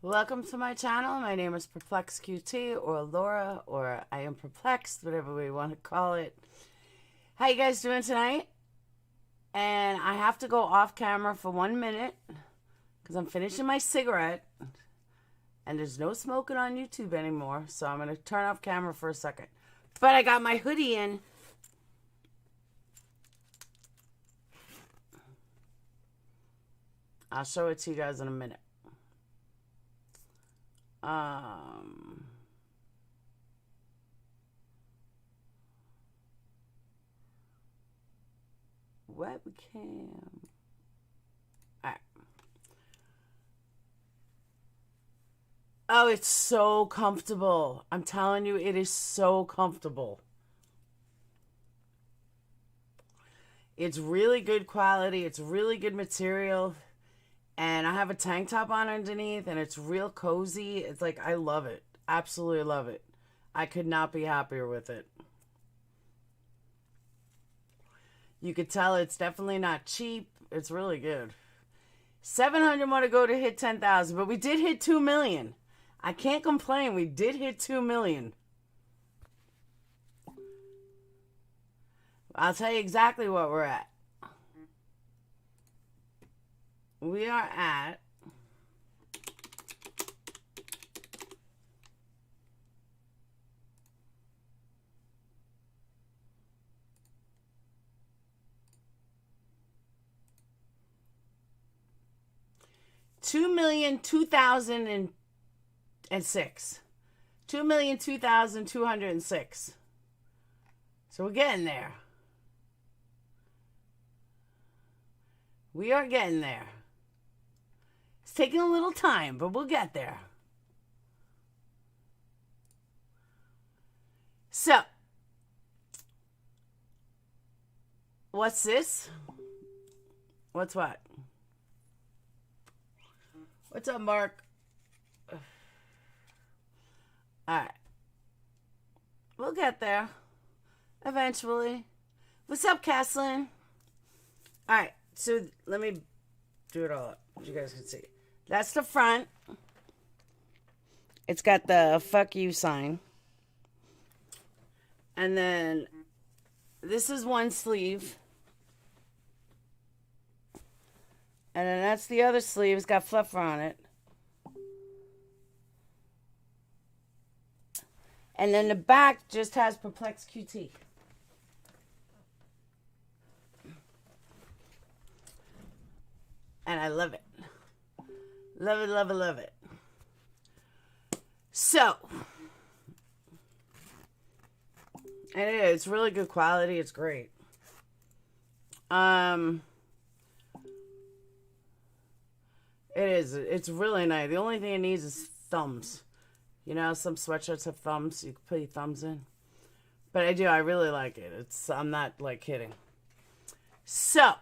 Welcome to my channel. My name is PurplexedQT or Laura, or I am perplexed, whatever we want to call it. How you guys doing tonight? And I have to go off camera for 1 minute because I'm finishing my cigarette and there's no smoking on YouTube anymore, so I'm going to turn off camera for a second. But I got my hoodie in. I'll show it to you guys in a minute. Webcam. All right. Oh, it's so comfortable. I'm telling you, it is so comfortable. It's really good quality. It's really good material. And I have a tank top on underneath, and it's real cozy. It's like, I love it. Absolutely love it. I could not be happier with it. You could tell it's definitely not cheap. It's really good. 700 more to go to hit 10,000, but we did hit 2 million. I can't complain. We did hit 2 million. I'll tell you exactly what we're at. We are at $2,002,006. 2,002,206. So we're getting there. We are getting there. It's taking a little time, but we'll get there. So, what's this? What's what? What's up, Mark? Alright. We'll get there. Eventually. What's up, Caslin? Alright, so let me do it all up so you guys can see. That's the front. It's got the fuck you sign. And then this is one sleeve. And then that's the other sleeve. It's got fluffer on it. And then the back just has PurplexedQT. And I love it. Love it, love it, love it. So, and it's really good quality. It's great. It is. It's really nice. The only thing it needs is thumbs. You know, some sweatshirts have thumbs. You can put your thumbs in. But I do. I really like it. I'm not, like, kidding. So,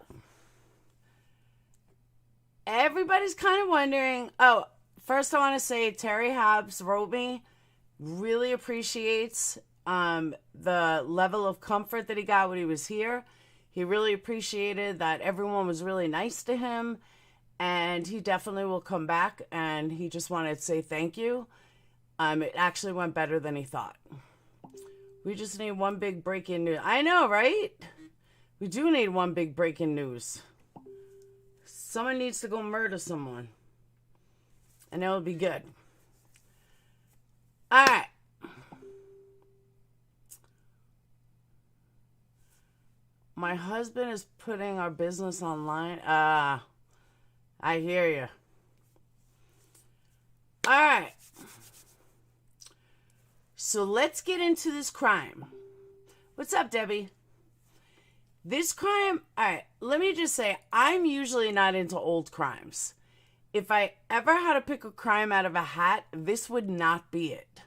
everybody's kind of wondering. Oh, first I want to say Terry Habs wrote me. Really appreciates the level of comfort that he got when he was here. He really appreciated that everyone was really nice to him. And he definitely will come back. And he just wanted to say thank you. It actually went better than he thought. We just need one big breaking news. I know, right? We do need one big breaking news. Someone needs to go murder someone. And it'll be good. Alright. My husband is putting our business online. I hear you. Alright. So let's get into this crime. What's up, Debbie? This crime, alright, let me just say, I'm usually not into old crimes. If I ever had to pick a crime out of a hat, this would not be it.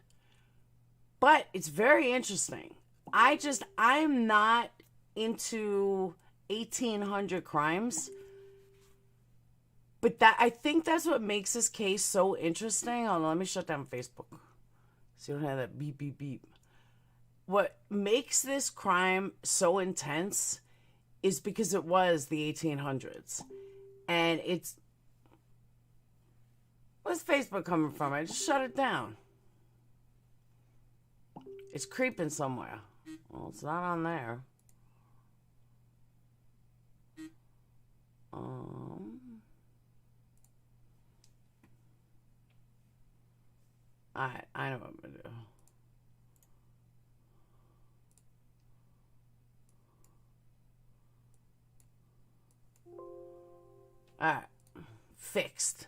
But it's very interesting. I'm not into 1800 crimes. But I think that's what makes this case so interesting. Hold on, let me shut down Facebook. So you don't have that beep, beep, beep. What makes this crime so intense is because it was the 1800s. And it's Where's Facebook coming from? I just shut it down. It's creeping somewhere. Well, it's not on there. Alright, I know what I'm gonna do. Alright. Fixed.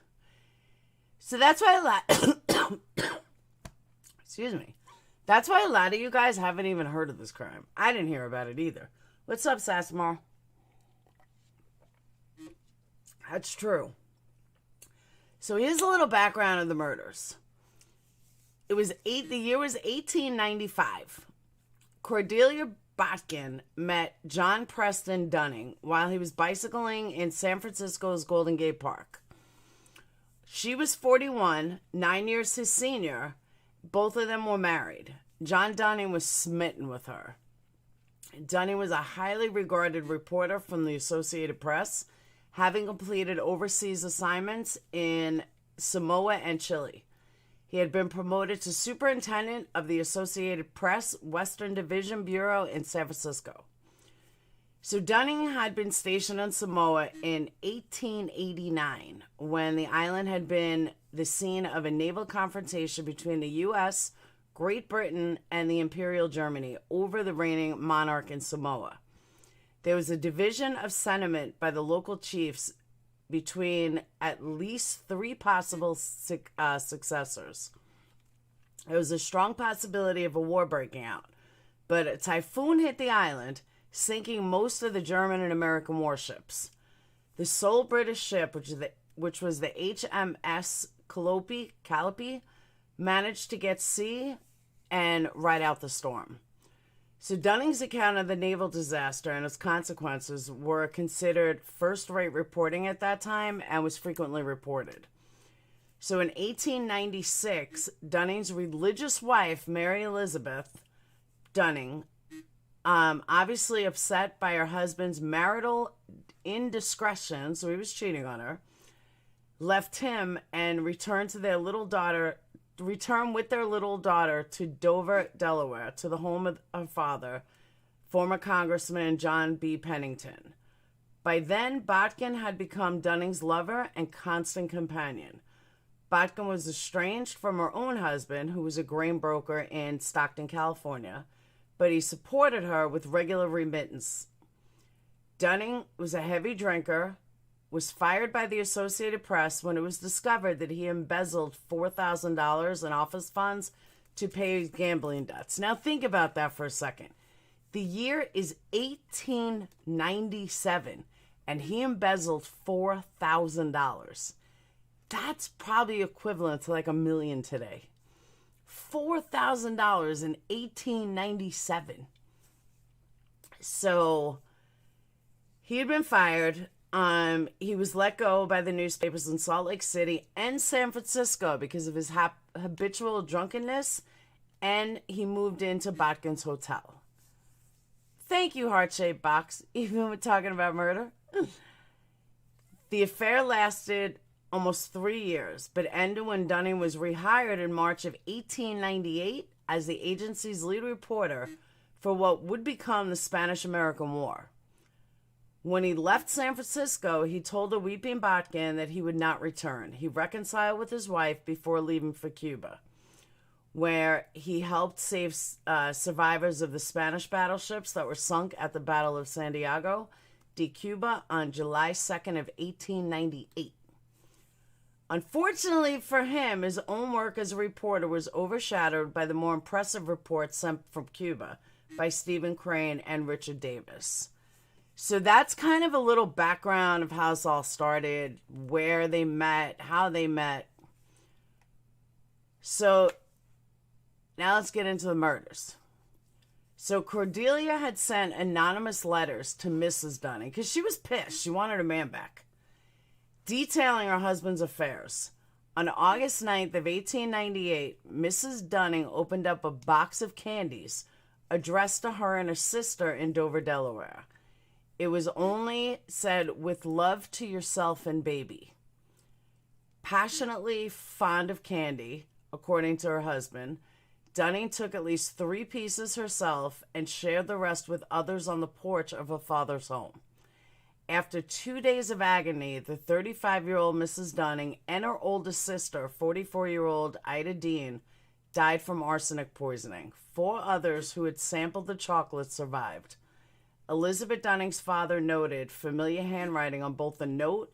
So that's why a lot excuse me. That's why a lot of you guys haven't even heard of this crime. I didn't hear about it either. What's up, Sassamar? That's true. So here's a little background of the murders. The year was 1895. Cordelia Botkin met John Preston Dunning while he was bicycling in San Francisco's Golden Gate Park. She was 41, 9 years his senior. Both of them were married. John Dunning was smitten with her. Dunning was a highly regarded reporter from the Associated Press, having completed overseas assignments in Samoa and Chile. He had been promoted to superintendent of the Associated Press Western Division Bureau in San Francisco. So Dunning had been stationed on Samoa in 1889 when the island had been the scene of a naval confrontation between the U.S., Great Britain, and the Imperial Germany over the reigning monarch in Samoa. There was a division of sentiment by the local chiefs between at least 3 possible successors. There was a strong possibility of a war breaking out, but a typhoon hit the island, sinking most of the German and American warships. The sole British ship, which was the HMS Calliope, managed to get sea and ride out the storm. So Dunning's account of the naval disaster and its consequences were considered first-rate reporting at that time and was frequently reported. So in 1896, Dunning's religious wife, Mary Elizabeth Dunning, obviously upset by her husband's marital indiscretion, so he was cheating on her, left him and returned with their little daughter to Dover, Delaware, to the home of her father, former Congressman John B. Pennington. By then, Botkin had become Dunning's lover and constant companion. Botkin was estranged from her own husband, who was a grain broker in Stockton, California, but he supported her with regular remittance. Dunning was a heavy drinker, was fired by the Associated Press when it was discovered that he embezzled $4,000 in office funds to pay his gambling debts. Now think about that for a second. The year is 1897, and he embezzled $4,000. That's probably equivalent to like $1 million today. $4,000 in 1897. So he had been fired. He was let go by the newspapers in Salt Lake City and San Francisco because of his habitual drunkenness, and he moved into Botkin's hotel. Thank you, heart-shaped box, even with talking about murder. The affair lasted almost 3 years, but ended when Dunning was rehired in March of 1898 as the agency's lead reporter for what would become the Spanish-American War. When he left San Francisco, he told a weeping Botkin that he would not return. He reconciled with his wife before leaving for Cuba, where he helped save survivors of the Spanish battleships that were sunk at the Battle of Santiago de Cuba on July 2nd of 1898. Unfortunately for him, his own work as a reporter was overshadowed by the more impressive reports sent from Cuba by Stephen Crane and Richard Davis. So that's kind of a little background of how this all started, where they met, how they met. So now let's get into the murders. So Cordelia had sent anonymous letters to Mrs. Dunning because she was pissed. She wanted her man back, detailing her husband's affairs. On August 9th of 1898, Mrs. Dunning opened up a box of candies addressed to her and her sister in Dover, Delaware. It was only said, "With love to yourself and baby." Passionately fond of candy, according to her husband, Dunning took at least 3 pieces herself and shared the rest with others on the porch of her father's home. After 2 days of agony, the 35-year-old Mrs. Dunning and her oldest sister, 44-year-old Ida Dean, died from arsenic poisoning. 4 others who had sampled the chocolate survived. Elizabeth Dunning's father noted familiar handwriting on both the note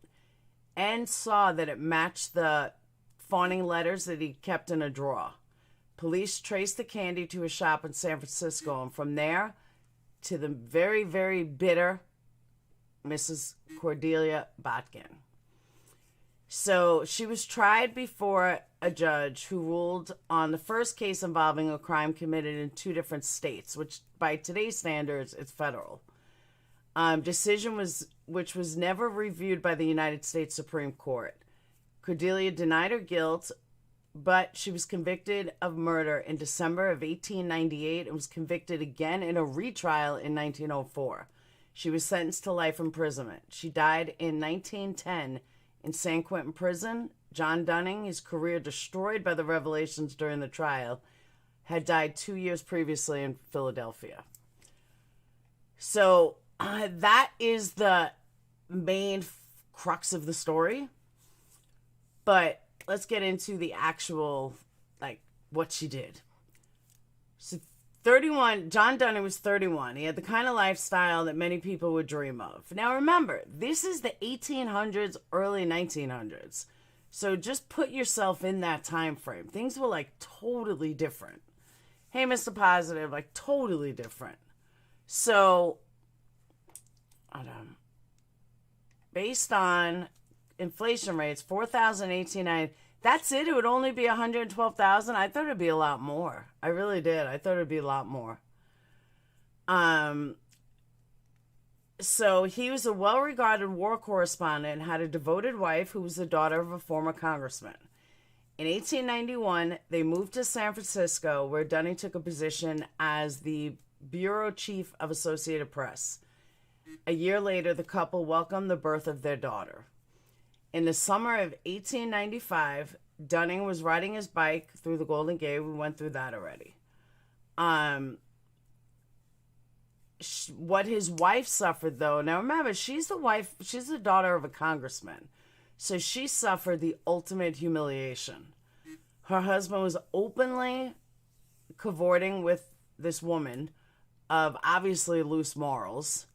and saw that it matched the fawning letters that he kept in a drawer. Police traced the candy to a shop in San Francisco, and from there to the very, very bitter Mrs. Cordelia Botkin. So she was tried before a judge who ruled on the first case involving a crime committed in 2 different states, which by today's standards, it's federal. Which was never reviewed by the United States Supreme Court. Cordelia denied her guilt, but she was convicted of murder in December of 1898 and was convicted again in a retrial in 1904. She was sentenced to life imprisonment. She died in 1910 in San Quentin Prison. John Dunning, his career destroyed by the revelations during the trial, had died 2 years previously in Philadelphia. So that is the main crux of the story. But let's get into the actual, what she did. So 31, John Dunning was 31. He had the kind of lifestyle that many people would dream of. Now remember, this is the 1800s, early 1900s. So just put yourself in that time frame. Things were totally different. Hey, Mr. Positive, totally different. So, based on inflation rates, 4,018, that's it. It would only be 112,000. I thought it'd be a lot more. I really did. I thought it'd be a lot more. So he was a well-regarded war correspondent and had a devoted wife who was the daughter of a former congressman. In 1891, they moved to San Francisco, where Dunning took a position as the bureau chief of Associated Press. A year later, the couple welcomed the birth of their daughter. In the summer of 1895, Dunning was riding his bike through the Golden Gate. We went through that already. What his wife suffered, though, now remember, she's the daughter of a congressman. So she suffered the ultimate humiliation. Her husband was openly cavorting with this woman of obviously loose morals.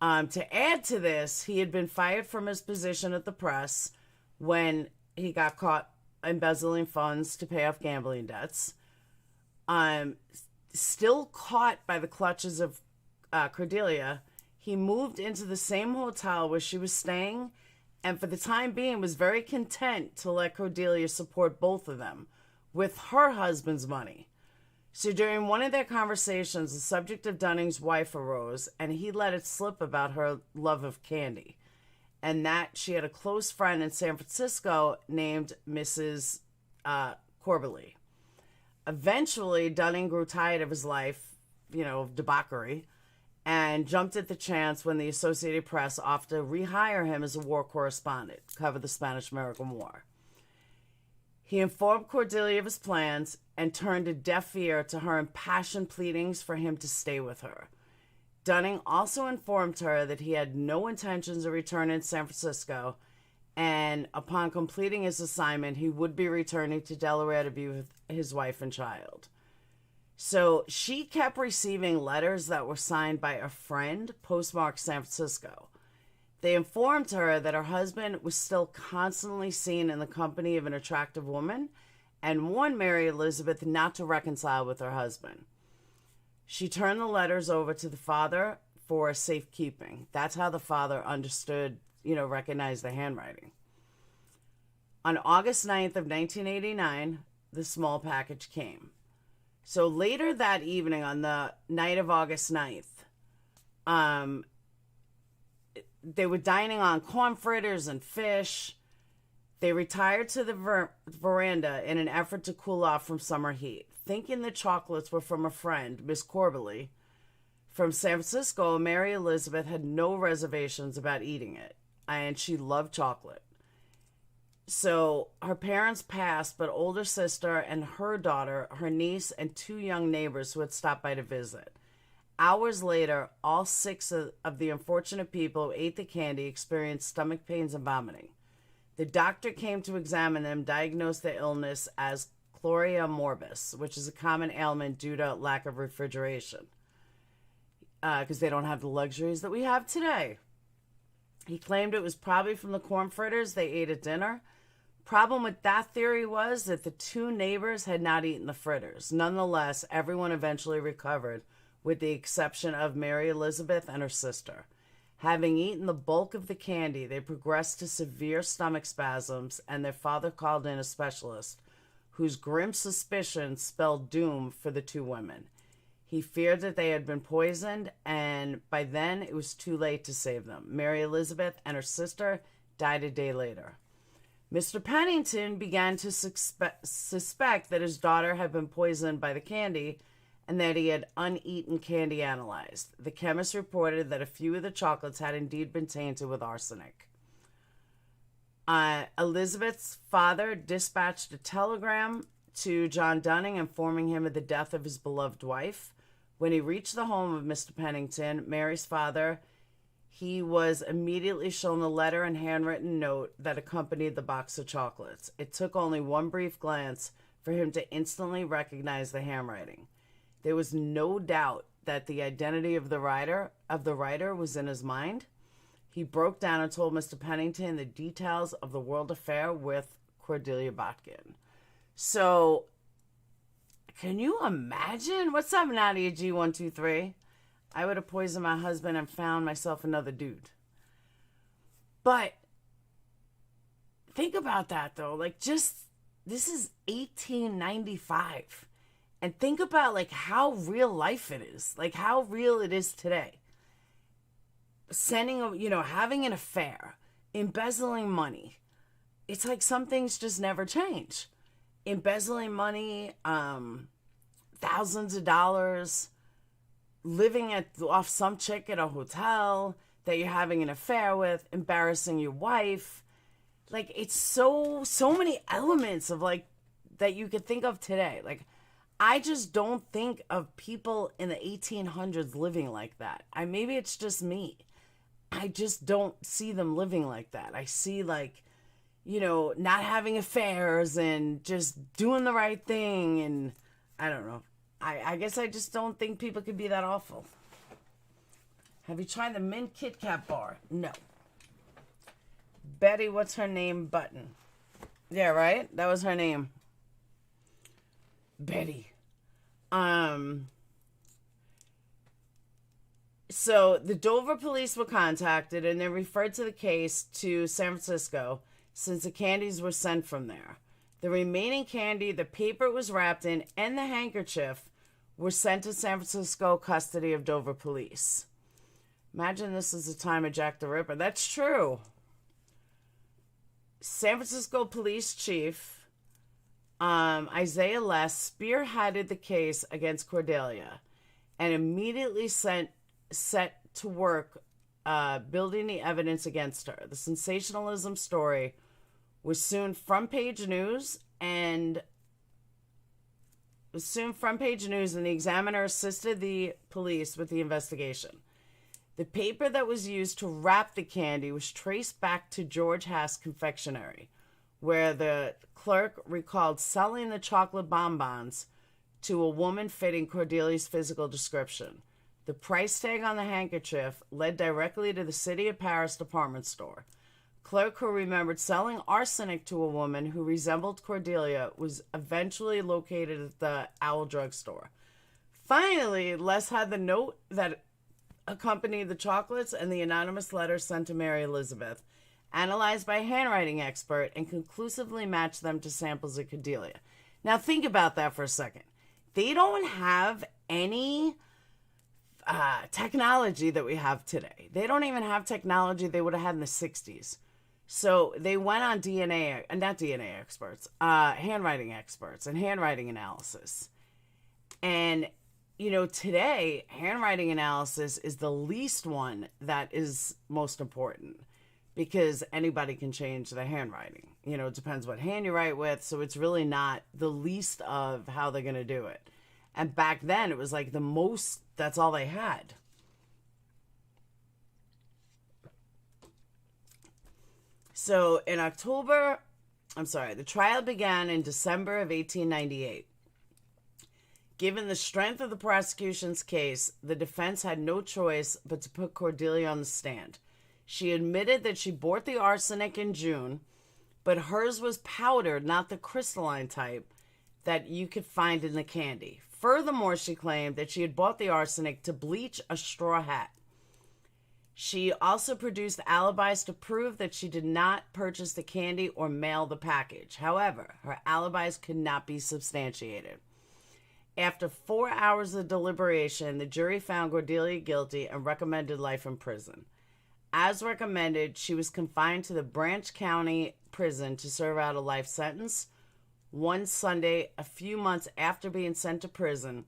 To add to this, he had been fired from his position at the press when he got caught embezzling funds to pay off gambling debts. Still caught by the clutches of Cordelia, he moved into the same hotel where she was staying, and for the time being was very content to let Cordelia support both of them with her husband's money. So during one of their conversations, the subject of Dunning's wife arose, and he let it slip about her love of candy, and that she had a close friend in San Francisco named Mrs. Corbally. Eventually, Dunning grew tired of his life, of debauchery, and jumped at the chance when the Associated Press offered to rehire him as a war correspondent, cover the Spanish-American War. He informed Cordelia of his plans and turned a deaf ear to her impassioned pleadings for him to stay with her. Dunning also informed her that he had no intentions of returning to San Francisco, and upon completing his assignment, he would be returning to Delaware to be with his wife and child. So she kept receiving letters that were signed by a friend, postmarked San Francisco. They informed her that her husband was still constantly seen in the company of an attractive woman and warned Mary Elizabeth not to reconcile with her husband. She turned the letters over to the father for safekeeping. That's how the father understood, recognized the handwriting. On August 9th of 1989, the small package came. So later that evening, on the night of August 9th, they were dining on corn fritters and fish. They retired to the veranda in an effort to cool off from summer heat. Thinking the chocolates were from a friend, Miss Corbally, from San Francisco, Mary Elizabeth had no reservations about eating it, and she loved chocolate. So her parents passed, but older sister and her daughter, her niece, and two young neighbors who had stopped by to visit. Hours later, all six of the unfortunate people who ate the candy experienced stomach pains and vomiting. The doctor came to examine them, diagnosed the illness as chlorea morbus, which is a common ailment due to lack of refrigeration, because they don't have the luxuries that we have today. He claimed it was probably from the corn fritters they ate at dinner. Problem with that theory was that the two neighbors had not eaten the fritters. Nonetheless, everyone eventually recovered, with the exception of Mary Elizabeth and her sister. Having eaten the bulk of the candy, they progressed to severe stomach spasms, and their father called in a specialist, whose grim suspicion spelled doom for the two women. He feared that they had been poisoned, and by then it was too late to save them. Mary Elizabeth and her sister died a day later. Mr. Pennington began to suspect that his daughter had been poisoned by the candy and that he had uneaten candy analyzed. The chemist reported that a few of the chocolates had indeed been tainted with arsenic. Elizabeth's father dispatched a telegram to John Dunning informing him of the death of his beloved wife. When he reached the home of Mr. Pennington, Mary's father, he was immediately shown the letter and handwritten note that accompanied the box of chocolates. It took only one brief glance for him to instantly recognize the handwriting. There was no doubt that the identity of the writer was in his mind. He broke down and told Mr. Pennington the details of the world affair with Cordelia Botkin. So, can you imagine? What's up, Nadia G123? I would have poisoned my husband and found myself another dude. But think about that, though. Like, just, this is 1895. And think about, like, how real life it is. Like, how real it is today. Having an affair, embezzling money. It's like some things just never change. Embezzling money, thousands of dollars, living off some chick at a hotel that you're having an affair with, embarrassing your wife. Like, it's so many elements of, like, that you could think of today. Like, I just don't think of people in the 1800s living like that. Maybe it's just me. I just don't see them living like that. I see, like, not having affairs and just doing the right thing. And I don't know. I guess I just don't think people could be that awful. Have you tried the mint Kit Kat bar? No. Betty, what's her name? Button. Yeah, right? That was her name. Betty. So the Dover police were contacted and they referred to the case to San Francisco since the candies were sent from there. The remaining candy, the paper it was wrapped in, and the handkerchief were sent to San Francisco custody of Dover police. Imagine this is the time of Jack the Ripper. That's true. San Francisco police chief Isaiah Less spearheaded the case against Cordelia and immediately set to work building the evidence against her. The sensationalism story was soon front page news, and the Examiner assisted the police with the investigation. The paper that was used to wrap the candy was traced back to George Haas Confectionery, where the clerk recalled selling the chocolate bonbons to a woman fitting Cordelia's physical description. The price tag on the handkerchief led directly to the City of Paris department store. Clerk who remembered selling arsenic to a woman who resembled Cordelia was eventually located at the Owl drugstore. Finally, Les had the note that accompanied the chocolates and the anonymous letter sent to Mary Elizabeth, analyzed by a handwriting expert, and conclusively matched them to samples of Cordelia. Now think about that for a second. They don't have any technology that we have today. They don't even have technology they would have had in the 60s. So they went on handwriting experts and handwriting analysis. And, today, handwriting analysis is the least one that is most important. because anybody can change the handwriting. You know, it depends what hand you write with, so it's really not the least of how they're going to do it. And back then, it was like the most, that's all they had. So in the trial began in December of 1898. Given the strength of the prosecution's case, the defense had no choice but to put Cordelia on the stand. She admitted that she bought the arsenic in June, but hers was powdered, not the crystalline type that you could find in the candy. Furthermore, she claimed that she had bought the arsenic to bleach a straw hat. She also produced alibis to prove that she did not purchase the candy or mail the package. However, her alibis could not be substantiated. After 4 hours of deliberation, the jury found Cordelia guilty and recommended life in prison. As recommended, she was confined to the Branch County Prison to serve out a life sentence. One Sunday, a few months after being sent to prison,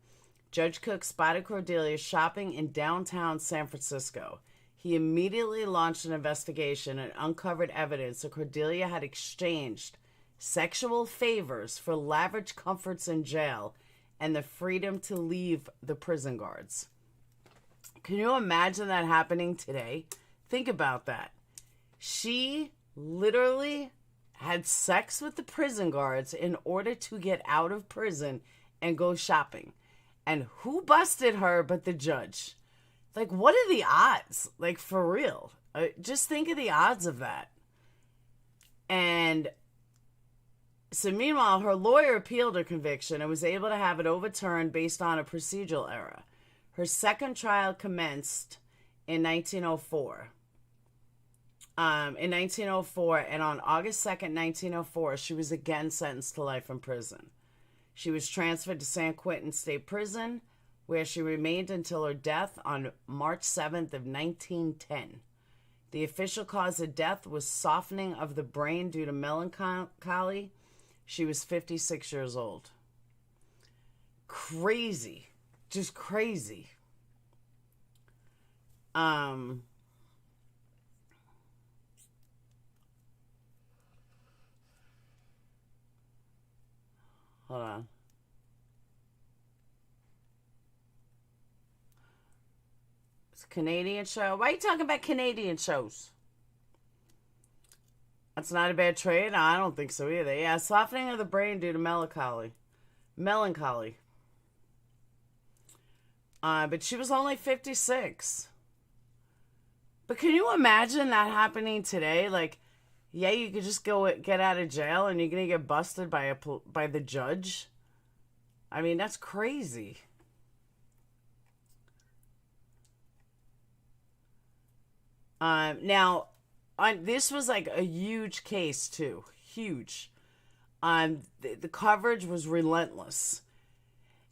Judge Cook spotted Cordelia shopping in downtown San Francisco. He immediately launched an investigation and uncovered evidence that Cordelia had exchanged sexual favors for lavish comforts in jail and the freedom to leave the prison guards. Can you imagine that happening today? Think about that. She literally had sex with the prison guards in order to get out of prison and go shopping. And who busted her but the judge? Like, what are the odds? Like, for real. Just think of the odds of that. And so meanwhile, her lawyer appealed her conviction and was able to have it overturned based on a procedural error. Her second trial commenced in 1904. And on August 2nd, 1904, she was again sentenced to life in prison. She was transferred to San Quentin State Prison, where she remained until her death on March 7th of 1910. The official cause of death was softening of the brain due to melancholy. She was 56 years old. Crazy. Just crazy. Hold on. It's a Canadian show. Why are you talking about Canadian shows? That's not a bad trade? No, I don't think so either. Yeah, softening of the brain due to melancholy. But she was only 56. But can you imagine that happening today? Like, yeah, you could just go get out of jail and you're going to get busted by the judge. I mean, that's crazy. Now, this was like a huge case too. Huge. The coverage was relentless.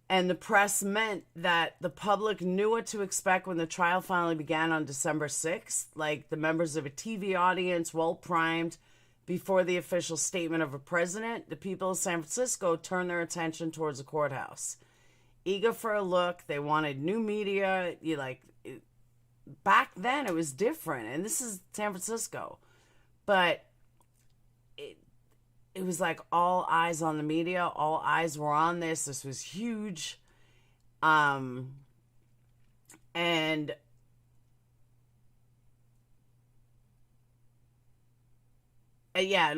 And the press meant that the public knew what to expect when the trial finally began on December 6th. Like the members of a TV audience, well primed before the official statement of a president, the people of San Francisco turned their attention towards the courthouse. Eager for a look, they wanted new media. Back then it was different, and this is San Francisco. But it was like all eyes on the media, all eyes were on this. This was huge. And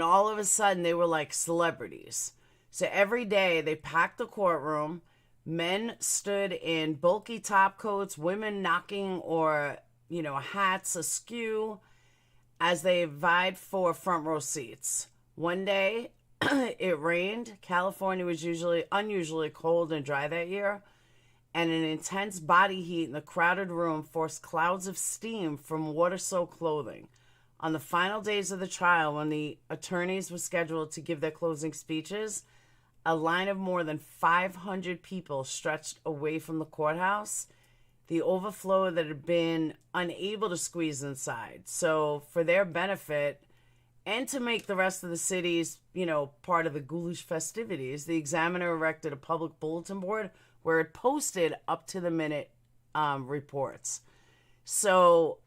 all of a sudden they were like celebrities. So every day they packed the courtroom. Men stood in bulky top coats, women knocking or, hats askew as they vied for front row seats. One day, it rained. California was unusually cold and dry that year, and an intense body heat in the crowded room forced clouds of steam from water-soaked clothing. On the final days of the trial, when the attorneys were scheduled to give their closing speeches, a line of more than 500 people stretched away from the courthouse, the overflow that had been unable to squeeze inside. So for their benefit, and to make the rest of the city's, part of the ghoulish festivities, the Examiner erected a public bulletin board where it posted up-to-the-minute reports. So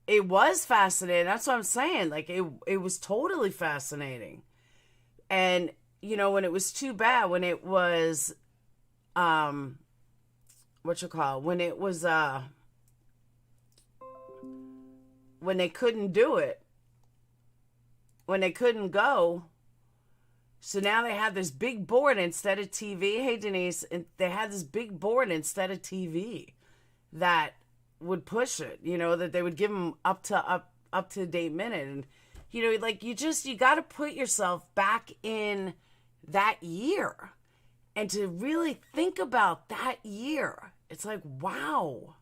It was fascinating. That's what I'm saying. Like, it was totally fascinating. And, when it was too bad, when it was, when it was, when they couldn't do it, when they couldn't go. So now they had this big board instead of TV. Hey, Denise, they had this big board instead of TV that would push it, that they would give them up to date minute. And, like you got to put yourself back in that year and to really think about that year. It's like, wow.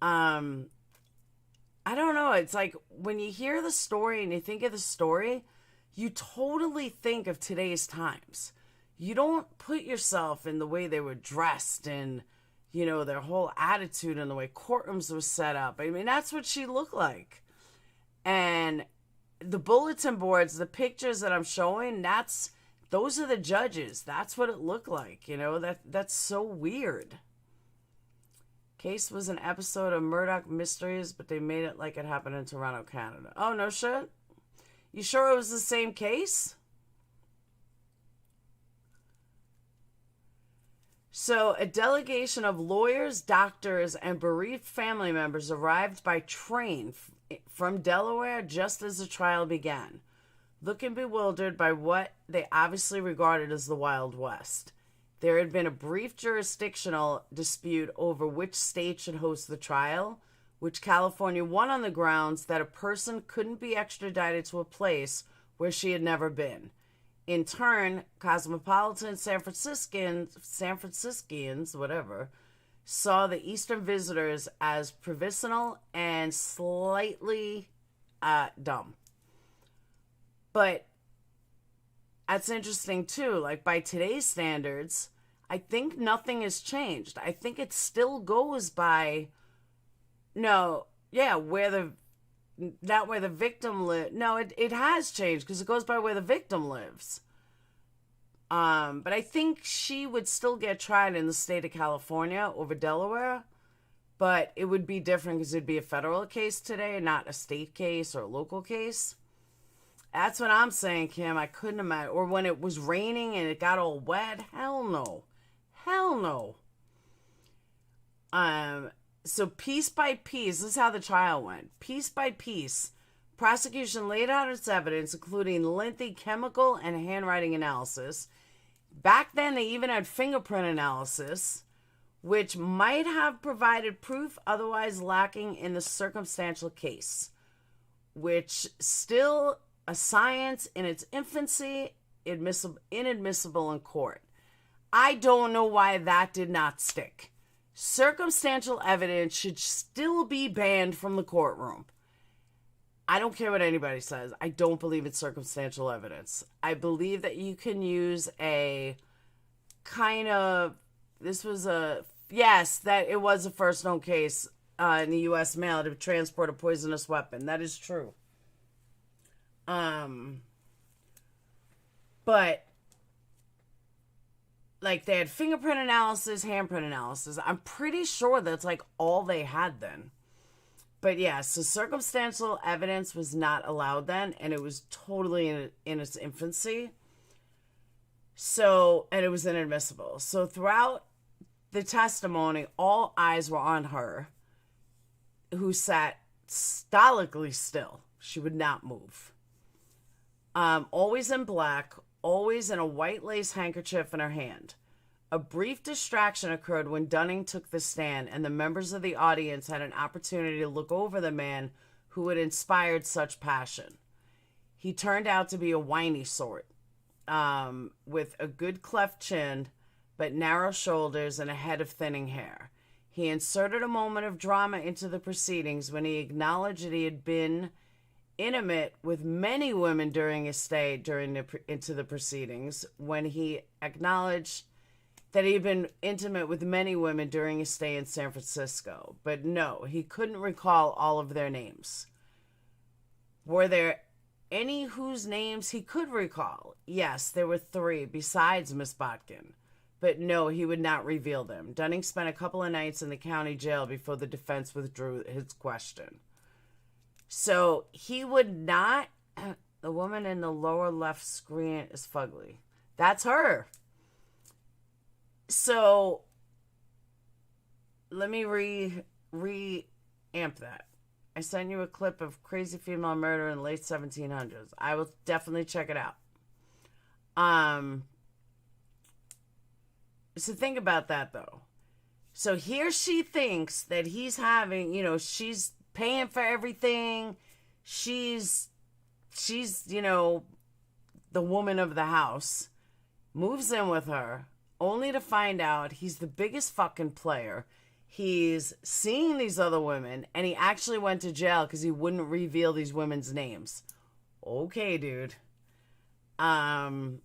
I don't know. It's like when you hear the story and you think of the story, you totally think of today's times. You don't put yourself in the way they were dressed and, their whole attitude and the way courtrooms were set up. I mean, that's what she looked like. And the bulletin boards, the pictures that I'm showing, those are the judges. That's what it looked like. That's so weird. Case was an episode of Murdoch Mysteries, but they made it like it happened in Toronto, Canada. Oh, no shit? You sure it was the same case? So, a delegation of lawyers, doctors, and bereaved family members arrived by train from Delaware just as the trial began, looking bewildered by what they obviously regarded as the Wild West. There had been a brief jurisdictional dispute over which state should host the trial, which California won on the grounds that a person couldn't be extradited to a place where she had never been. In turn, cosmopolitan San Franciscans, saw the Eastern visitors as provincial and slightly dumb. But that's interesting too. Like, by today's standards, I think nothing has changed. I think it still goes by, where the victim lives. No, it has changed because it goes by where the victim lives. But I think she would still get tried in the state of California over Delaware, but it would be different because it'd be a federal case today, not a state case or a local case. That's what I'm saying, Kim. I couldn't imagine. Or when it was raining and it got all wet. Hell no. Hell no. So piece by piece, this is how the trial went. Piece by piece, prosecution laid out its evidence, including lengthy chemical and handwriting analysis. Back then, they even had fingerprint analysis, which might have provided proof otherwise lacking in the circumstantial case, which still a science in its infancy, inadmissible in court. I don't know why that did not stick. Circumstantial evidence should still be banned from the courtroom. I don't care what anybody says. I don't believe in circumstantial evidence. I believe that you can use a kind of, that it was a first known case in the U.S. mail to transport a poisonous weapon. That is true. But like, they had fingerprint analysis, handprint analysis. I'm pretty sure that's like all they had then. But yeah, so circumstantial evidence was not allowed then, and it was totally in its infancy. So, and it was inadmissible. So throughout the testimony, all eyes were on her, who sat stoically still. She would not move. Always in black, always in a white lace handkerchief in her hand. A brief distraction occurred when Dunning took the stand, and the members of the audience had an opportunity to look over the man who had inspired such passion. He turned out to be a whiny sort, with a good cleft chin, but narrow shoulders and a head of thinning hair. He inserted a moment of drama into the proceedings when he acknowledged that he had been intimate with many women during his stay into the proceedings, when he acknowledged that he had been intimate with many women during his stay in San Francisco. But no, he couldn't recall all of their names. Were there any whose names he could recall? Yes, there were 3 besides Miss Botkin. But no, he would not reveal them. Dunning spent a couple of nights in the county jail before the defense withdrew his question. So he would not. The woman in the lower left screen is fugly. That's her. So let me reamp that. I sent you a clip of crazy female murder in the late 1700s. I will definitely check it out. So think about that, though. So here she thinks that he's having, she's paying for everything. She's, the woman of the house. Moves in with her, only to find out he's the biggest fucking player. He's seeing these other women, and he actually went to jail because he wouldn't reveal these women's names. Okay, dude. So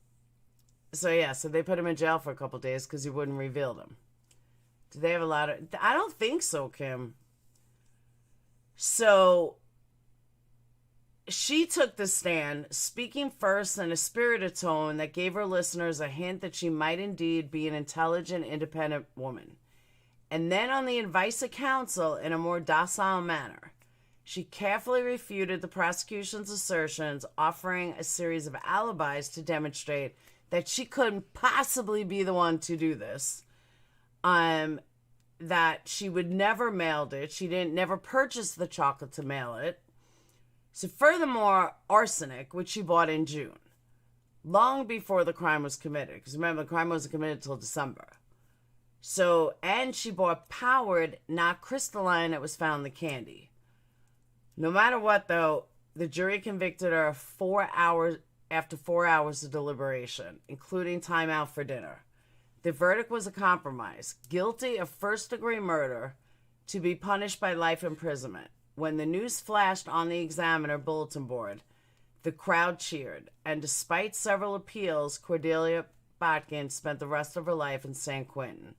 they put him in jail for a couple days because he wouldn't reveal them. Do they have a lot of... I don't think so, Kim. So she took the stand, speaking first in a spirited tone that gave her listeners a hint that she might indeed be an intelligent, independent woman. And then on the advice of counsel in a more docile manner, she carefully refuted the prosecution's assertions, offering a series of alibis to demonstrate that she couldn't possibly be the one to do this. That she would never mailed it. She never purchased the chocolate to mail it. So furthermore, arsenic, which she bought in June, long before the crime was committed. Because remember, the crime wasn't committed until December. So, and she bought powdered, not crystalline, that was found in the candy. No matter what, though, the jury convicted her after 4 hours of deliberation, including time out for dinner. The verdict was a compromise. Guilty of first-degree murder, to be punished by life imprisonment. When the news flashed on the Examiner bulletin board, the crowd cheered, and despite several appeals, Cordelia Botkin spent the rest of her life in San Quentin,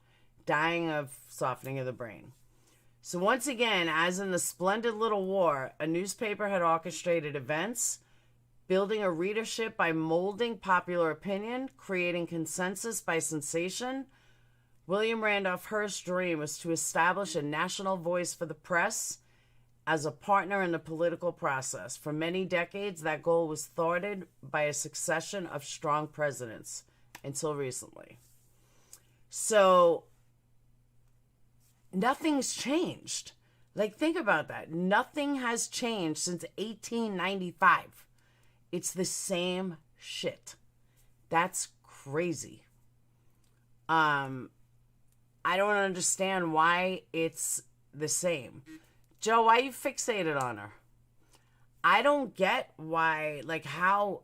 dying of softening of the brain. So once again, as in the Splendid Little War, a newspaper had orchestrated events, building a readership by molding popular opinion, creating consensus by sensation. William Randolph Hearst's dream was to establish a national voice for the press as a partner in the political process. For many decades, that goal was thwarted by a succession of strong presidents until recently. So nothing's changed. Like, think about that. Nothing has changed since 1895. It's the same shit. That's crazy. I don't understand why it's the same. Joe, why are you fixated on her? I don't get why, like, how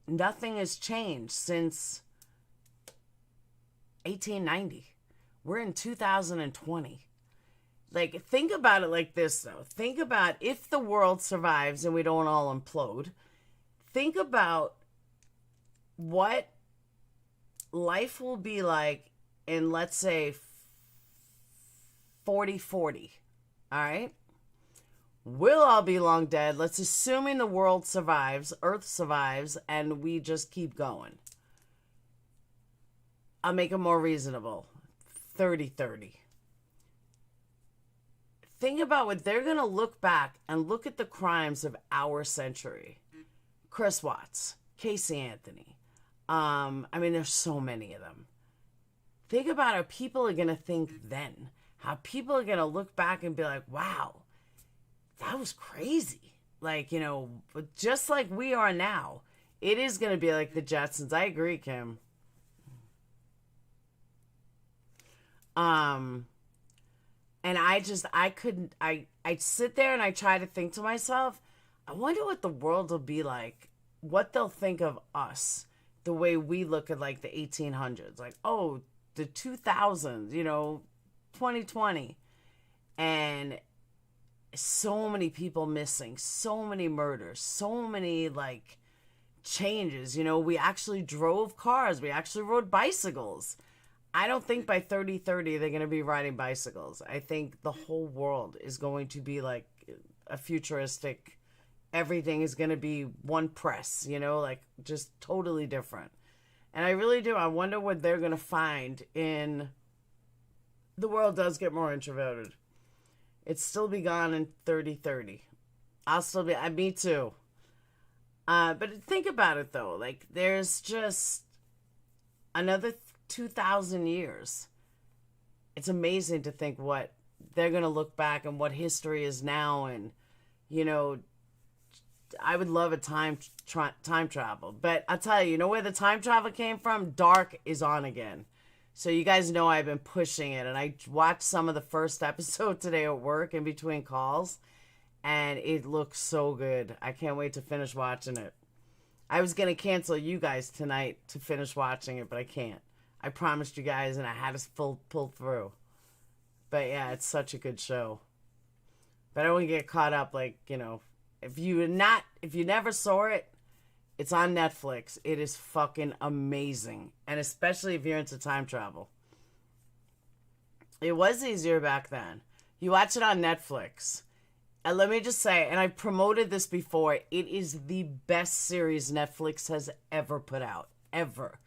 nothing has changed since 1890. We're in 2020. Like, think about it like this, though. Think about if the world survives and we don't all implode. Think about what life will be like in, let's say, 4040. All right? We'll all be long dead. Let's assuming the world survives, Earth survives, and we just keep going. I'll make it more reasonable. 30-30. Think about what they're going to look back and look at the crimes of our century. Chris Watts, Casey Anthony. There's so many of them. Think about how people are going to think then. How people are going to look back and be like, wow, that was crazy. Like, just like we are now. It is going to be like the Jetsons. I agree, Kim. And I'd sit there and I try to think to myself, I wonder what the world will be like, what they'll think of us, the way we look at, like, the 1800s. Like, oh, the 2000s, 2020. And so many people missing, so many murders, so many, like, changes. We actually drove cars. We actually rode bicycles. I don't think by 30-30 they're going to be riding bicycles. I think the whole world is going to be like a futuristic, everything is going to be one press, like just totally different. And I really do. I wonder what they're going to find in the world does get more introverted. It'd still be gone in 3030. I'll still be, me too. But think about it though. Like, there's just another 2,000 years. It's amazing to think what they're going to look back and what history is now. And, you know, I would love a time travel. But I'll tell you, you know where the time travel came from? Dark is on again. So you guys know I've been pushing it. And I watched some of the first episode today at work in between calls. And it looks so good. I can't wait to finish watching it. I was going to cancel you guys tonight to finish watching it, but I can't. I promised you guys, and I had to pull through. But yeah, it's such a good show. But I don't get caught up, like, you know, if you never saw it, it's on Netflix. It is fucking amazing. And especially if you're into time travel. It was easier back then. You watch it on Netflix. And let me just say, and I've promoted this before, it is the best series Netflix has ever put out. Ever.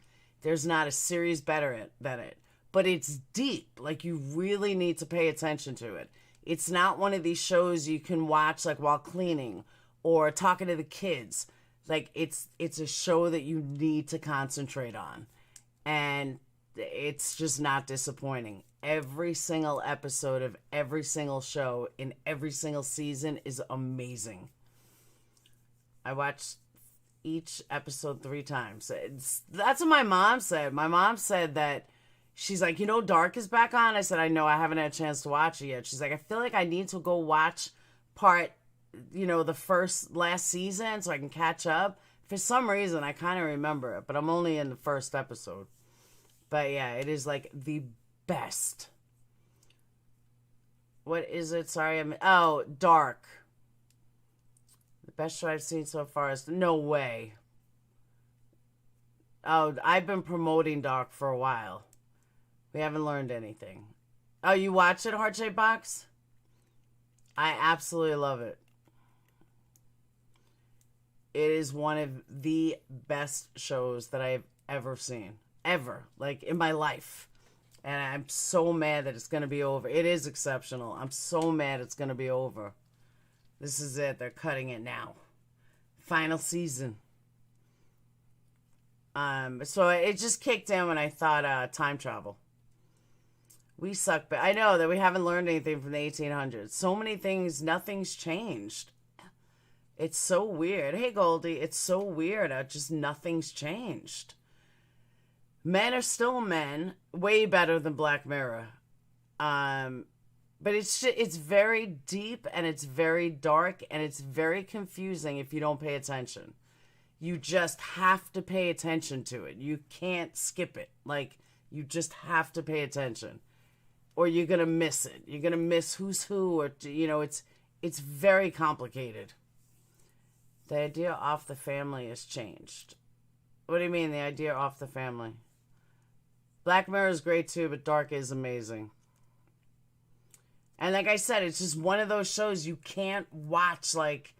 There's not a series better than it. But it's deep. Like, you really need to pay attention to it. It's not one of these shows you can watch, like, while cleaning or talking to the kids. Like, it's a show that you need to concentrate on. And it's just not disappointing. Every single episode of every single show in every single season is amazing. I watched each episode 3 times. That's what my mom said. My mom said that, she's like, you know, Dark is back on. I said, I know, I haven't had a chance to watch it yet. She's like, I feel like I need to go watch the last season so I can catch up. For some reason, I kind of remember it, but I'm only in the first episode. But yeah, it is like the best. What is it? Sorry, Dark. The best show I've seen so far is no way. Oh, I've been promoting Dark for a while. We haven't learned anything. Oh, you watch it, Heart Shape Box? I absolutely love it. It is one of the best shows that I've ever seen. Ever. Like, in my life. And I'm so mad that it's going to be over. It is exceptional. I'm so mad it's going to be over. This is it. They're cutting it now. Final season. So it just kicked in when I thought time travel. We suck, but I know that we haven't learned anything from the 1800s. So many things, nothing's changed. It's so weird. Hey, Goldie, it's so weird. Just nothing's changed. Men are still men, way better than Black Mirror. But it's very deep and it's very dark and it's very confusing if you don't pay attention. You just have to pay attention to it. You can't skip it. Like, you just have to pay attention. Or you're going to miss it. You're going to miss who's who. Or, you know, it's very complicated. The idea off the family has changed. What do you mean, the idea off the family? Black Mirror is great too, but Dark is amazing. And like I said, it's just one of those shows you can't watch, like,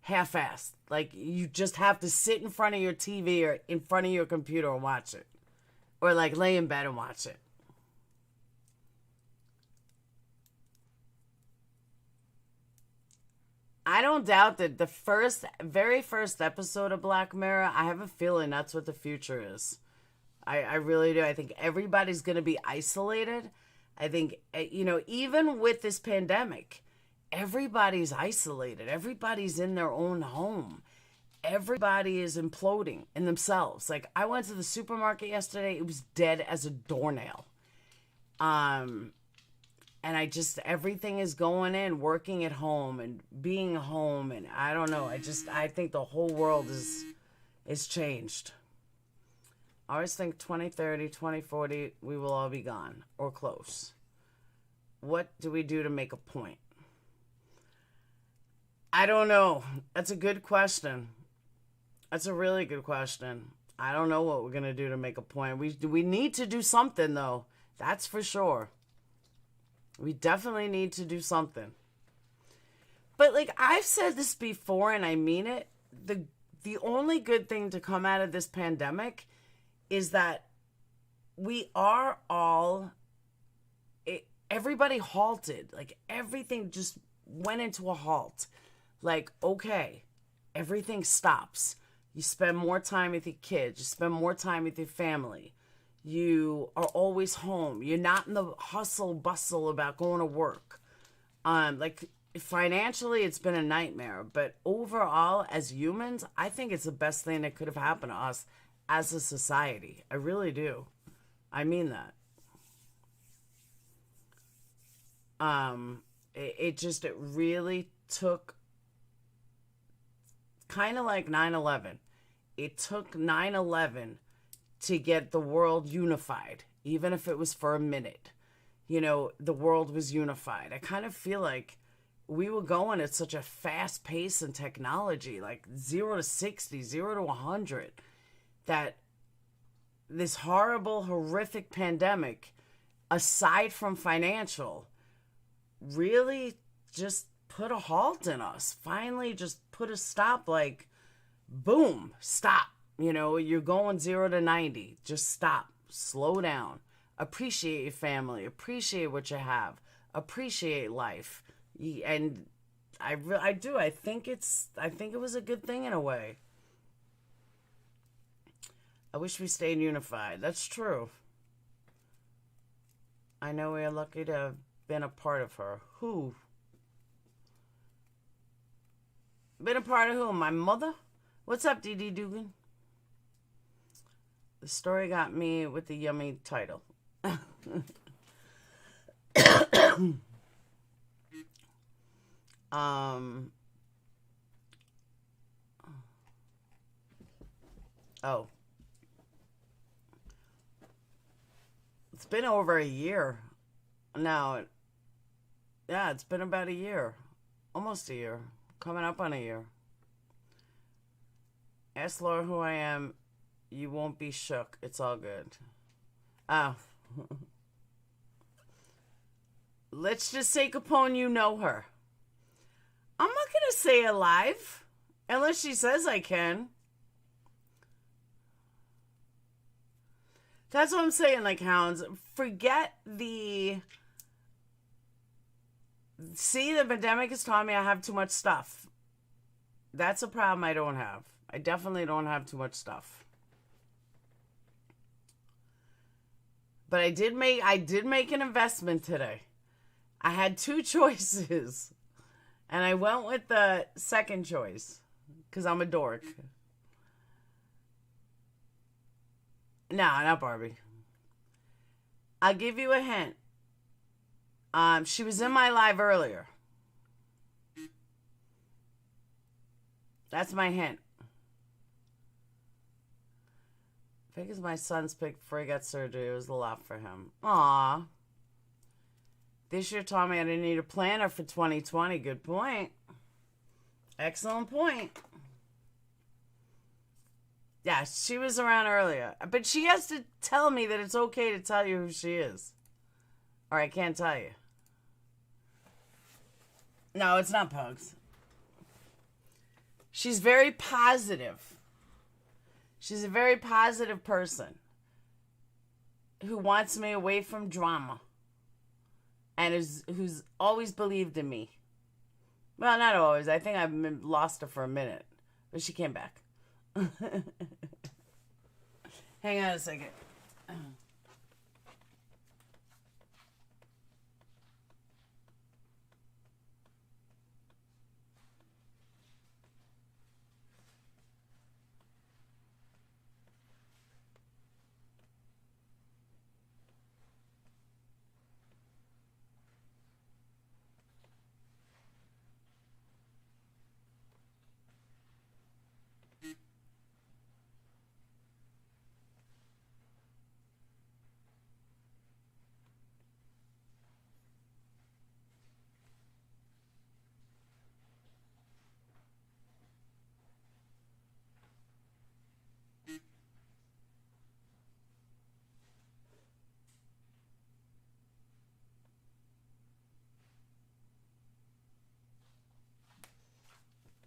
half-assed. Like, you just have to sit in front of your TV or in front of your computer and watch it. Or, like, lay in bed and watch it. I don't doubt that the very first episode of Black Mirror, I have a feeling that's what the future is. I really do. I think everybody's going to be isolated. I think, you know, even with this pandemic, everybody's isolated. Everybody's in their own home. Everybody is imploding in themselves. Like, I went to the supermarket yesterday. It was dead as a doornail. And everything is going in, working at home and being home. And I don't know. I think the whole world is changed. I always think 2030, 2040, we will all be gone or close. What do we do to make a point? I don't know. That's a good question. That's a really good question. I don't know what we're going to do to make a point. We need to do something, though. That's for sure. We definitely need to do something. But, like, I've said this before, and I mean it. The only good thing to come out of this pandemic is that we are all everybody halted. Like, everything just went into a halt. Like, okay, everything stops. You spend more time with your kids. You spend more time with your family. You are always home. You're not in the hustle bustle about going to work. Like, financially, it's been a nightmare. But overall, as humans, I think it's the best thing that could have happened to us as a society. I really do. I mean that. It really took, kind of like 9/11. It took 9/11 to get the world unified, even if it was for a minute. You know, the world was unified. I kind of feel like we were going at such a fast pace in technology, like 0 to 60, 0 to 100, that this horrible, horrific pandemic, aside from financial, really just put a halt in us. Finally, just put a stop, like, boom, stop. You know, you're going 0 to 90. Just stop. Slow down. Appreciate your family. Appreciate what you have. Appreciate life. And I do. I think it was a good thing in a way. I wish we stayed unified. That's true. I know we are lucky to have been a part of her. Who? Been a part of who? My mother? What's up, D.D. Dugan? The story got me with the yummy title. Oh. It's been over a year. Now, yeah, it's been about a year. Almost a year. Coming up on a year. Ask Laura who I am. You won't be shook. It's all good. Oh. Let's just say, Capone, you know her. I'm not going to say it live. Unless she says I can. That's what I'm saying, like, hounds. Forget the... See, the pandemic has taught me I have too much stuff. That's a problem I don't have. I definitely don't have too much stuff. But I did make an investment today. I had two choices. And I went with the second choice. Because I'm a dork. No, not Barbie. I'll give you a hint. She was in my live earlier. That's my hint. I think it's my son's pick before he got surgery. It was a lot for him. Aw. This year taught me I didn't need a planner for 2020. Good point. Excellent point. Yeah, she was around earlier. But she has to tell me that it's okay to tell you who she is. Or I can't tell you. No, it's not Pugs. She's very positive. She's a very positive person who wants me away from drama and who's always believed in me. Well, not always. I think I've lost her for a minute, but she came back. Hang on a second.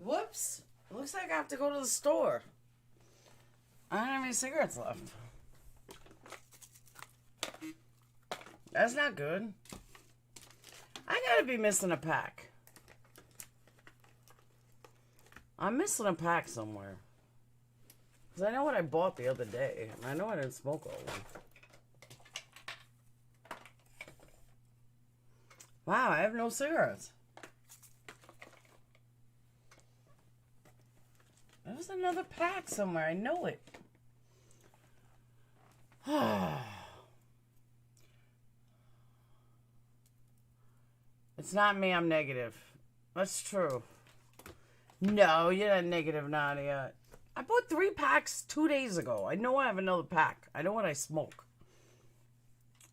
Whoops. Looks like I have to go to the store. I don't have any cigarettes left. That's not good. I gotta be missing a pack. I'm missing a pack somewhere. Because I know what I bought the other day. And I know I didn't smoke all of them. Wow, I have no cigarettes. There's another pack somewhere. I know it. It's not me. I'm negative. That's true. No, you're not negative, Nadia. I bought 3 packs 2 days ago. I know I have another pack. I know what I smoke.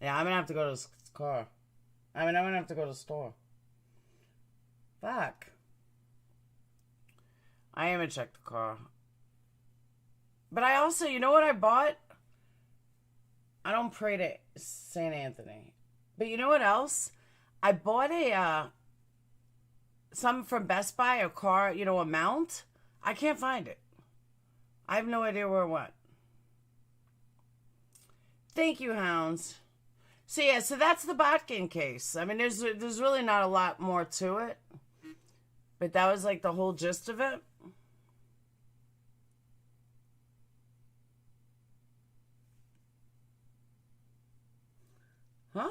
Yeah, I'm going to have to go to the car. I'm going to have to go to the store. Fuck. I am going to check the car. But I also, you know what I bought? I don't pray to St. Anthony. But you know what else? I bought something from Best Buy, a car, you know, a mount. I can't find it. I have no idea where it went. Thank you, Hounds. So yeah, so that's the Botkin case. I mean, there's really not a lot more to it. But that was like the whole gist of it. Huh?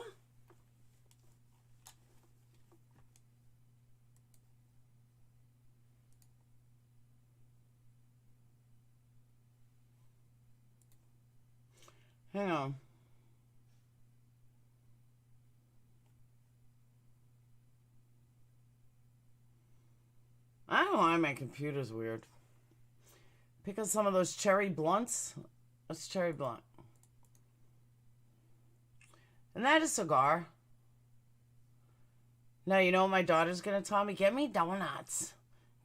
Hang on. I don't know why my computer's weird. Pick up some of those cherry blunts. What's cherry blunt? And that is a cigar. Now, you know what my daughter's going to tell me? Get me donuts.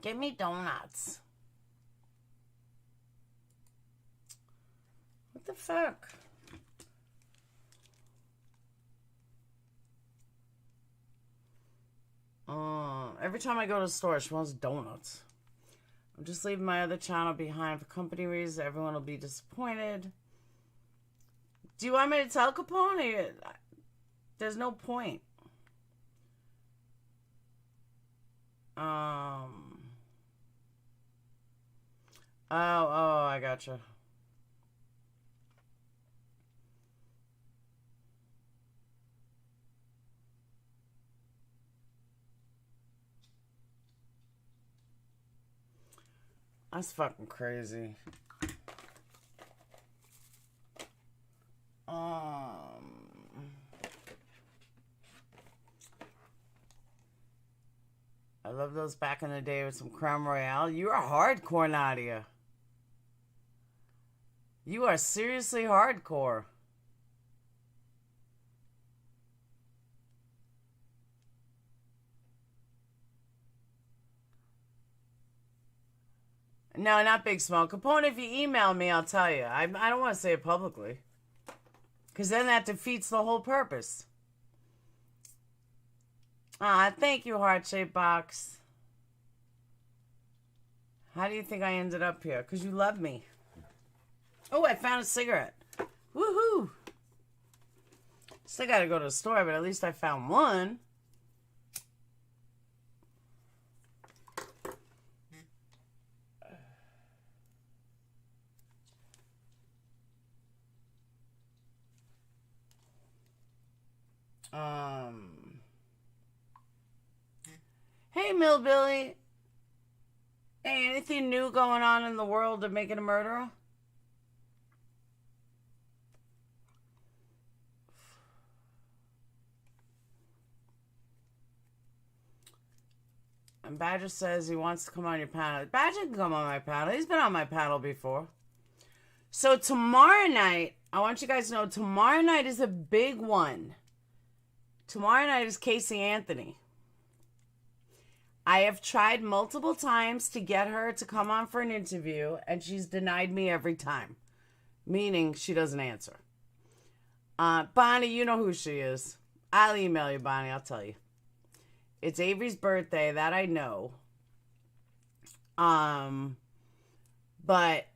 Get me donuts. What the fuck? Every time I go to the store, she wants donuts. I'm just leaving my other channel behind for company reasons. Everyone will be disappointed. Do you want me to tell Capone? There's no point. Oh, I gotcha. That's fucking crazy. I love those back in the day with some creme royale. You are hardcore, Nadia. You are seriously hardcore. No, not Big Smoke. Capone, if you email me, I'll tell you. I don't want to say it publicly. Because then that defeats the whole purpose. Thank you, heart-shaped box. How do you think I ended up here? Because you love me. Oh, I found a cigarette. Woohoo! Still got to go to the store, but at least I found one. Hey, Millbilly. Hey, anything new going on in the world of making a murderer? And Badger says he wants to come on your panel. Badger can come on my panel. He's been on my panel before. So tomorrow night, I want you guys to know, tomorrow night is a big one. Tomorrow night is Casey Anthony. I have tried multiple times to get her to come on for an interview, and she's denied me every time. Meaning she doesn't answer. Bonnie, you know who she is. I'll email you, Bonnie. I'll tell you. It's Avery's birthday. That I know. But,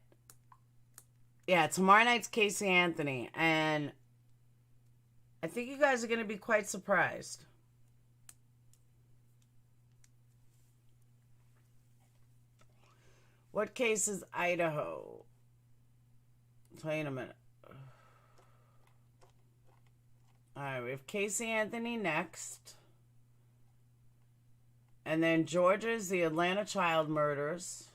yeah, tomorrow night's Casey Anthony, and I think you guys are going to be quite surprised. What case is Idaho? I'll tell you in a minute. Alright, we have Casey Anthony next. And then Georgia's the Atlanta child murders.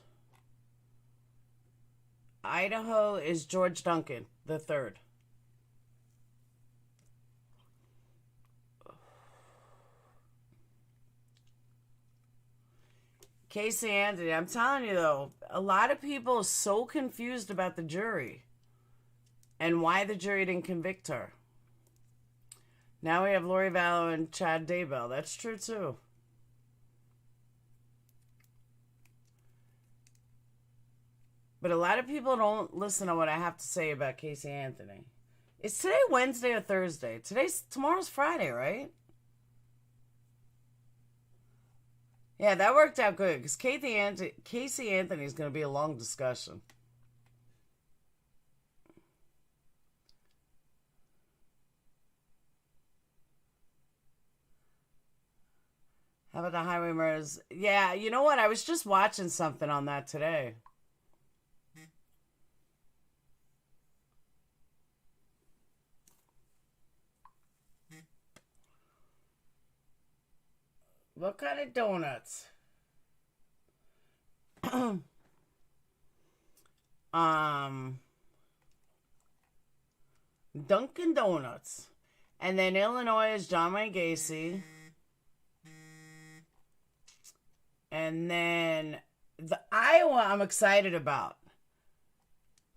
Idaho is George Duncan, the third. Casey Anthony, I'm telling you though, a lot of people are so confused about the jury and why the jury didn't convict her. Now we have Lori Vallow and Chad Daybell. That's true too. But a lot of people don't listen to what I have to say about Casey Anthony. Is today Wednesday or Thursday? Tomorrow's Friday, right? Yeah, that worked out good because Casey Anthony is going to be a long discussion. How about the highway murders? Yeah, you know what? I was just watching something on that today. What kind of donuts? Dunkin' Donuts. And then Illinois is John Wayne Gacy. And then the Iowa I'm excited about.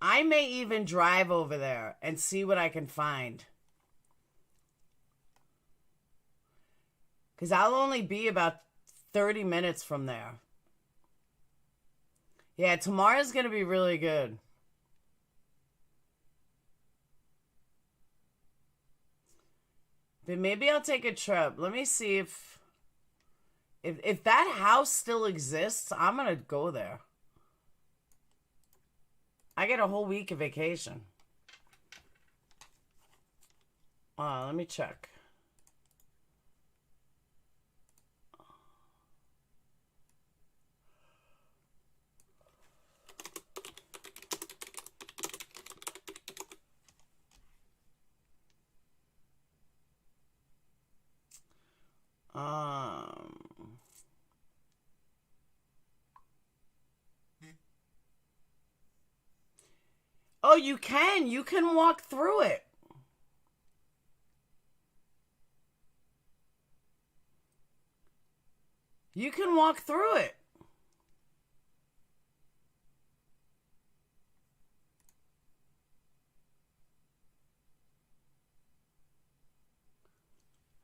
I may even drive over there and see what I can find. Because I'll only be about 30 minutes from there. Yeah, tomorrow's going to be really good. But maybe I'll take a trip. Let me see if that house still exists. I'm going to go there. I get a whole week of vacation. Let me check. Oh, you can. You can walk through it. You can walk through it.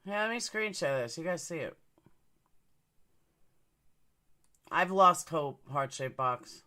Yeah, let me screenshot this. You guys see it. I've lost hope, heart-shaped box.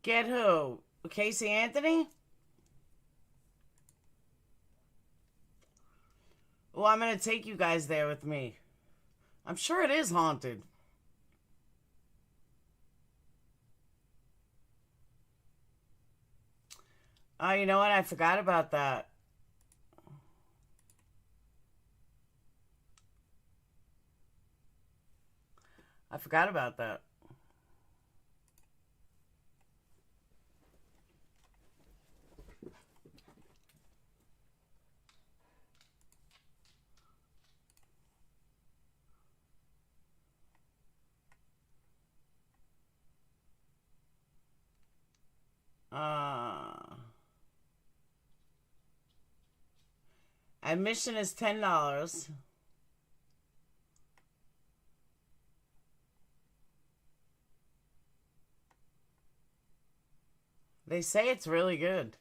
Get who? Casey Anthony? Well, I'm going to take you guys there with me. I'm sure it is haunted. Oh, you know what? I forgot about that. I forgot about that. Admission is $10. They say it's really good.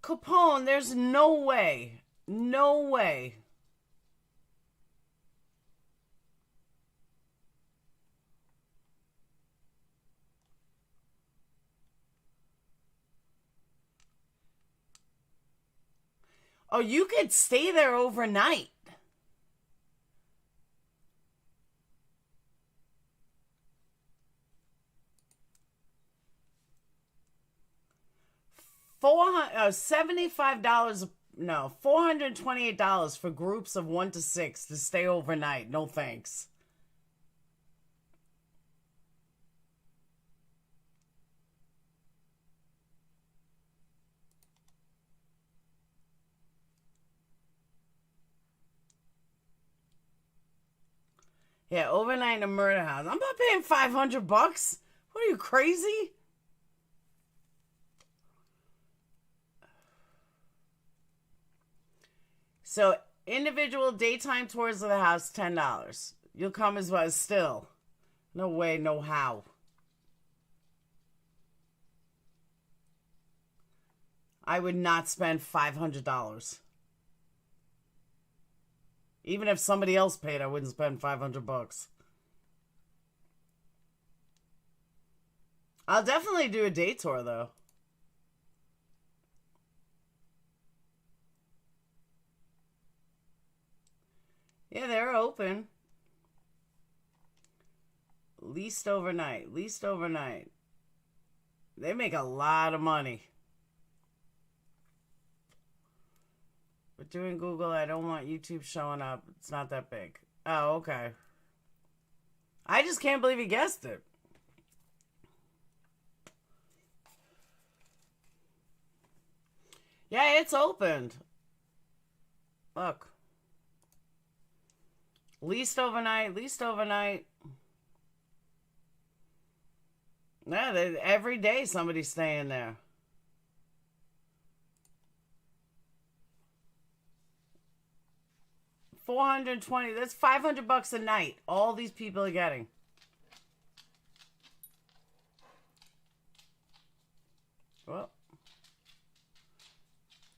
Capone, there's no way. No way. Oh, you could stay there overnight. $75. No, $428 for groups of 1 to 6 to stay overnight. No thanks. Yeah, overnight in a murder house. I'm not paying $500. What are you, crazy? So, individual daytime tours of the house, $10. You'll come as well. Still. No way, no how. I would not spend $500. Even if somebody else paid, I wouldn't spend $500. I'll definitely do a day tour, though. Yeah, they're open. Leased overnight. Leased overnight. They make a lot of money. But doing Google, I don't want YouTube showing up. It's not that big. Oh, okay. I just can't believe he guessed it. Yeah, it's opened. Look. Leased overnight, leased overnight. Yeah, every day somebody's staying there. $420. That's $500 a night. All these people are getting. Well,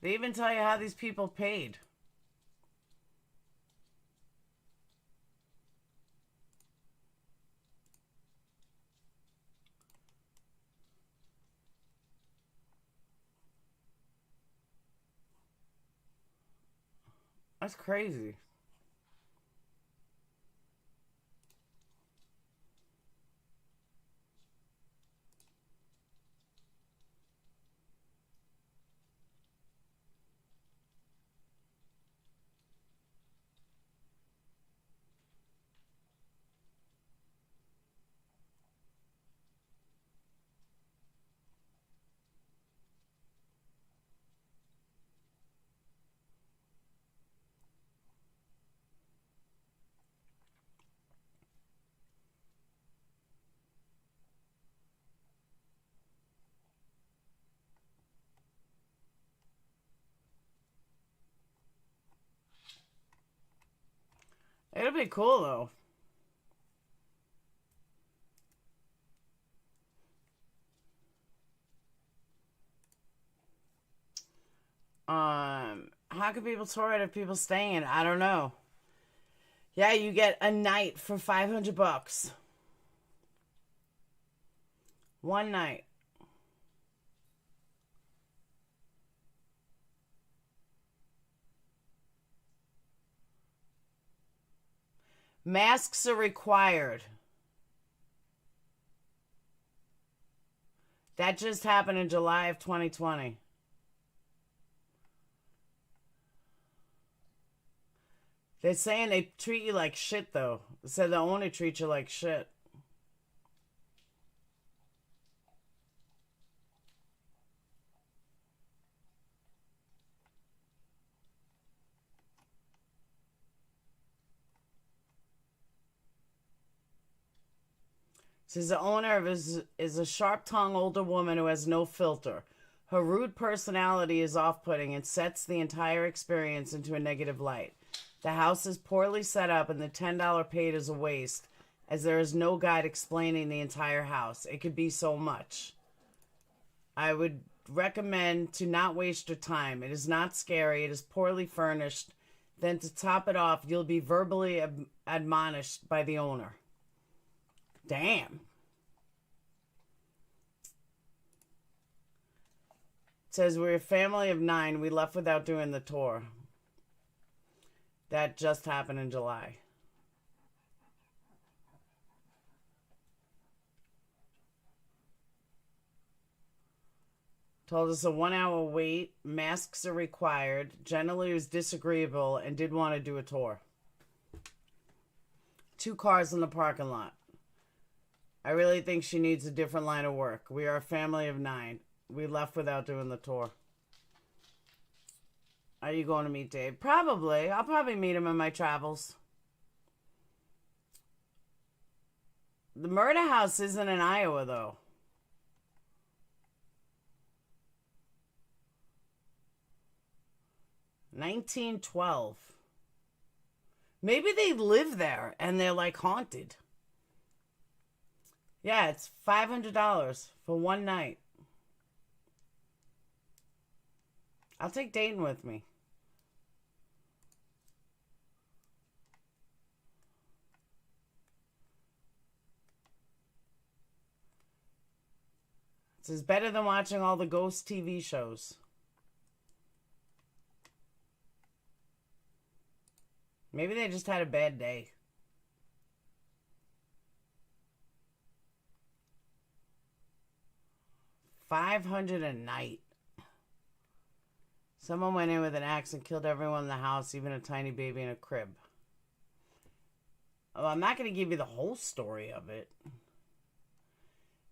they even tell you how these people paid. That's crazy. It'll be cool, though. How can people tour it if people staying? I don't know. Yeah, you get a night for $500. One night. Masks are required. That just happened in July of 2020. They're saying they treat you like shit, though. They said the owner treats you like shit. Says the owner is a sharp-tongued older woman who has no filter. Her rude personality is off-putting and sets the entire experience into a negative light. The house is poorly set up and the $10 paid is a waste, as there is no guide explaining the entire house. It could be so much. I would recommend to not waste your time. It is not scary. It is poorly furnished. Then to top it off, you'll be verbally admonished by the owner. Damn. It says, we're a family of 9. We left without doing the tour. That just happened in July. Told us a 1-hour wait. Masks are required. Generally was disagreeable and did want to do a tour. 2 cars in the parking lot. I really think she needs a different line of work. We are a family of 9. We left without doing the tour. Are you going to meet Dave? Probably. I'll probably meet him in my travels. The murder house isn't in Iowa, though. $1912. Maybe they live there and they're like haunted. Yeah, it's $500 for one night. I'll take Dayton with me. This is better than watching all the ghost TV shows. Maybe they just had a bad day. $500 a night. Someone went in with an axe and killed everyone in the house, even a tiny baby in a crib. Well, I'm not going to give you the whole story of it.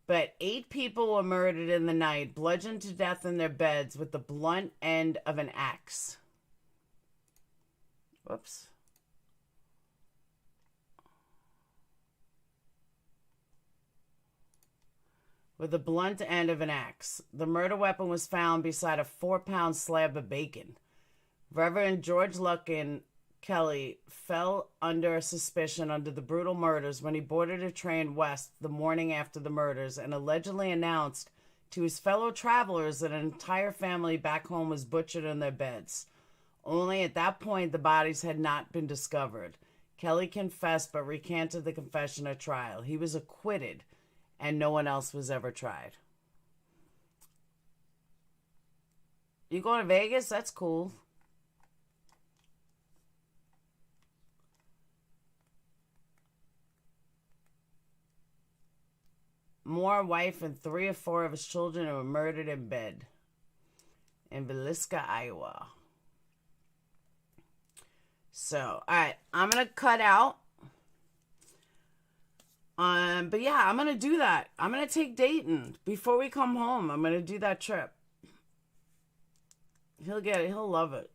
But 8 people were murdered in the night, bludgeoned to death in their beds with the blunt end of an axe. Whoops. With the blunt end of an axe. The murder weapon was found beside a 4-pound slab of bacon. Reverend George Luckin Kelly fell under suspicion under the brutal murders when he boarded a train west the morning after the murders and allegedly announced to his fellow travelers that an entire family back home was butchered in their beds. Only at that point the bodies had not been discovered. Kelly confessed but recanted the confession at trial. He was acquitted and no one else was ever tried. You going to Vegas? That's cool. Moore, wife, and 3 or 4 of his children were murdered in bed in Villisca, Iowa. So, alright, I'm going to cut out. But yeah, I'm going to do that. I'm going to take Dayton before we come home. I'm going to do that trip. He'll get it. He'll love it.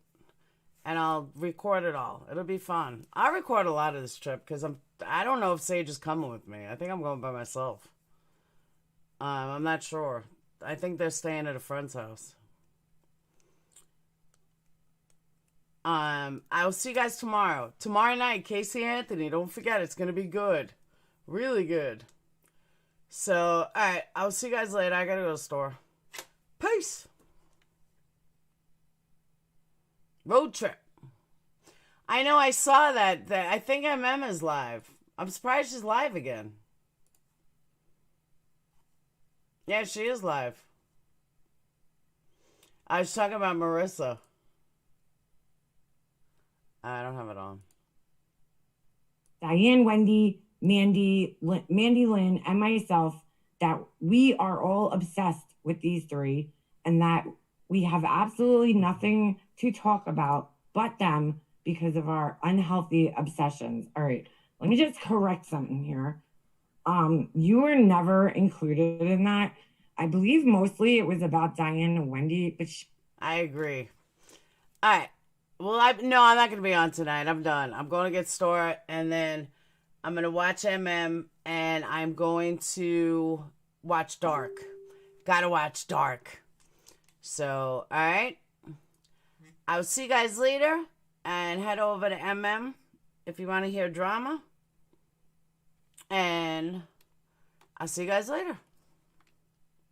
And I'll record it all. It'll be fun. I'll record a lot of this trip because I don't know if Sage is coming with me. I think I'm going by myself. I'm not sure. I think they're staying at a friend's house. I'll see you guys tomorrow. Tomorrow night, Casey Anthony. Don't forget, it's going to be good. Really good. So, alright. I'll see you guys later. I gotta go to the store. Peace. Road trip. I know I saw that. I think Emma's live. I'm surprised she's live again. Yeah, she is live. I was talking about Marissa. I don't have it on. Diane, Wendy, Mandy Lynn, and myself, that we are all obsessed with these 3 and that we have absolutely nothing to talk about but them because of our unhealthy obsessions. All right, let me just correct something here. You were never included in that. I believe mostly it was about Diane and Wendy, but I agree. All right. Well, I'm not going to be on tonight. I'm done. I'm going to get store and then I'm going to watch MM and I'm going to watch Dark. Gotta watch Dark. So, all right. I'll see you guys later. And head over to MM if you want to hear drama. And I'll see you guys later.